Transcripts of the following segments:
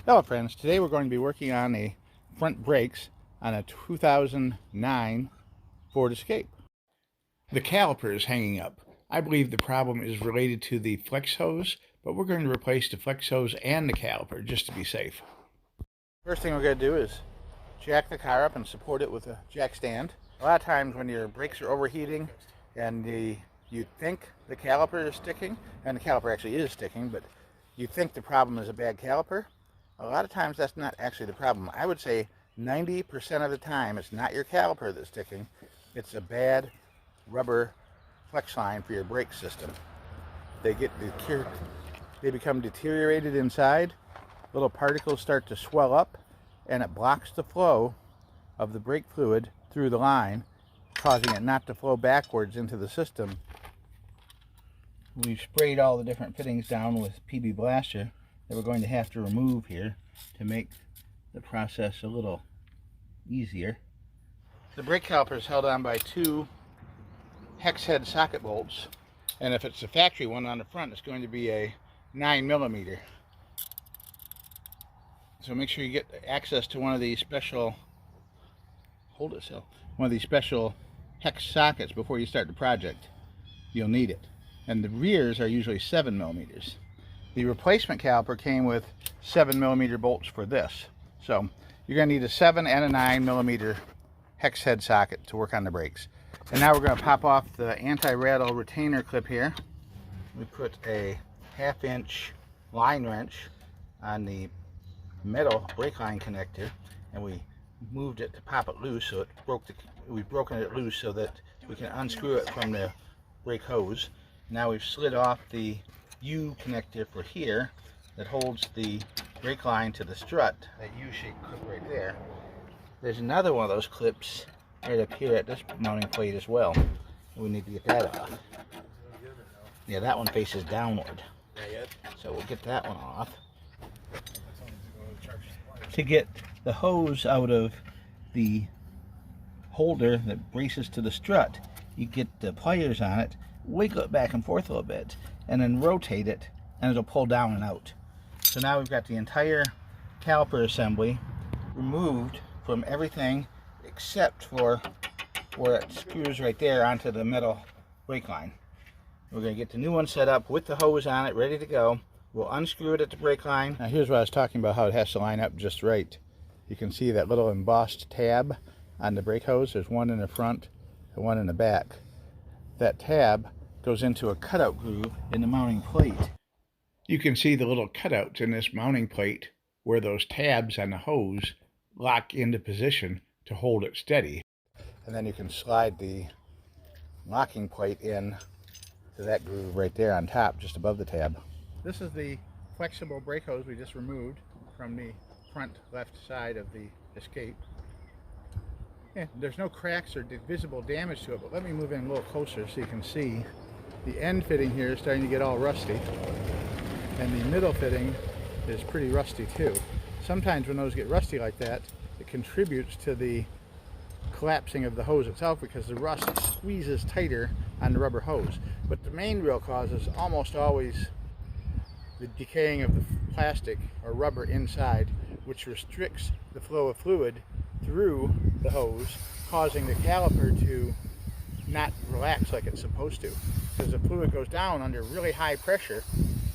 Hello friends, today we're going to be working on a front brakes on a 2009 Ford Escape. The caliper is hanging up. I believe the problem is related to the flex hose, but we're going to replace the flex hose and the caliper just to be safe. First thing we're going to do is jack the car up and support it with a jack stand. A lot of times when your brakes are overheating and you think the caliper is sticking, and the caliper actually is sticking, but you think the problem is a bad caliper, a lot of times that's not actually the problem. I would say 90% of the time it's not your caliper that's sticking, it's a bad rubber flex line for your brake system. They become deteriorated inside, little particles start to swell up, and it blocks the flow of the brake fluid through the line, causing it not to flow backwards into the system. We've sprayed all the different fittings down with PB Blaster that we're going to have to remove here to make the process a little easier. The brake caliper is held on by two hex head socket bolts, and if it's the factory one on the front, it's going to be a 9mm. So make sure you get access to one of these special, one of these special hex sockets before you start the project. You'll need it. And the rears are usually 7mm. The replacement caliper came with 7mm bolts for this. So you're going to need a 7 and a 9mm hex head socket to work on the brakes. And now we're going to pop off the anti-rattle retainer clip here. We put a 1/2 inch line wrench on the metal brake line connector, and we moved it to pop it loose, so we've broken it loose so that we can unscrew it from the brake hose. Now we've slid off the U connector for here that holds the brake line to the strut, that U-shaped clip right there. There's another one of those clips right up here at this mounting plate as well. We need to get that off. Yeah, that one faces downward. So we'll get that one off. To get the hose out of the holder that braces to the strut, you get the pliers on it, wiggle it back and forth a little bit, and then rotate it, and it'll pull down and out. So now we've got the entire caliper assembly removed from everything except for where it screws right there onto the metal brake line. We're going to get the new one set up with the hose on it, ready to go. We'll unscrew it at the brake line. Now here's what I was talking about, how it has to line up just right. You can see that little embossed tab on the brake hose. There's one in the front and one in the back. That tab goes into a cutout groove in the mounting plate. You can see the little cutouts in this mounting plate where those tabs on the hose lock into position to hold it steady. And then you can slide the locking plate in to that groove right there on top, just above the tab. This is the flexible brake hose we just removed from the front left side of the Escape. Yeah, there's no cracks or visible damage to it, but let me move in a little closer so you can see the end fitting here is starting to get all rusty, and the middle fitting is pretty rusty too. Sometimes when those get rusty like that, it contributes to the collapsing of the hose itself because the rust squeezes tighter on the rubber hose. But the main real cause is almost always the decaying of the plastic or rubber inside, which restricts the flow of fluid through the hose, causing the caliper to not relax like it's supposed to, because the fluid goes down under really high pressure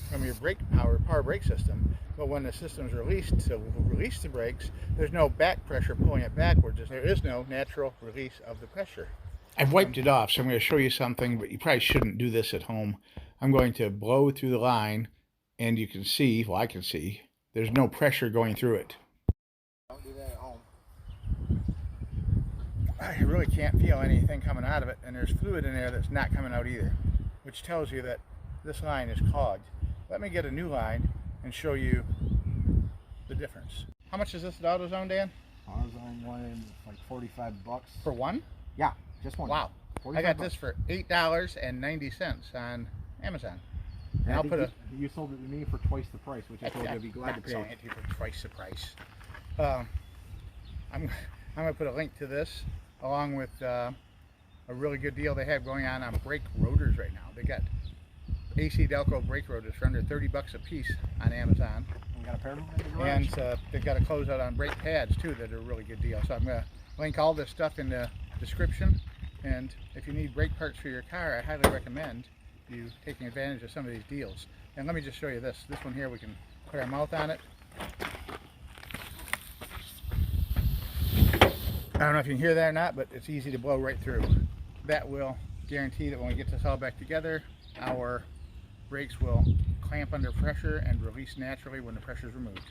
from your power brake system. But when the system is released to release the brakes, there's no back pressure pulling it backwards. There is no natural release of the pressure. I've wiped it off, so I'm going to show you something, but you probably shouldn't do this at home. I'm going to blow through the line, and you can see, well, I can see, there's no pressure going through it. Don't do that at home. I really can't feel anything coming out of it, and there's fluid in there that's not coming out either, which tells you that this line is clogged. Let me get a new line and show you the difference. How much is this at AutoZone, Dan? AutoZone one like $45. For one? Yeah, just one. Wow. I got this for $8.90 on Amazon. And I'll put you sold it to me for twice the price, which I told you I'd be glad to pay. Selling it to you for twice the price. I'm going to put a link to this along with a really good deal they have going on brake rotors right now. They got AC Delco brake rotors for under $30 a piece on Amazon. We Got a pair of them in the garage. And they've got a closeout on brake pads too that are a really good deal. So I'm going to link all this stuff in the description. And if you need brake parts for your car, I highly recommend you taking advantage of some of these deals. And let me just show you this. This one here, we can put our mouth on it. I don't know if you can hear that or not, but it's easy to blow right through. That will guarantee that when we get this all back together, our brakes will clamp under pressure and release naturally when the pressure is removed.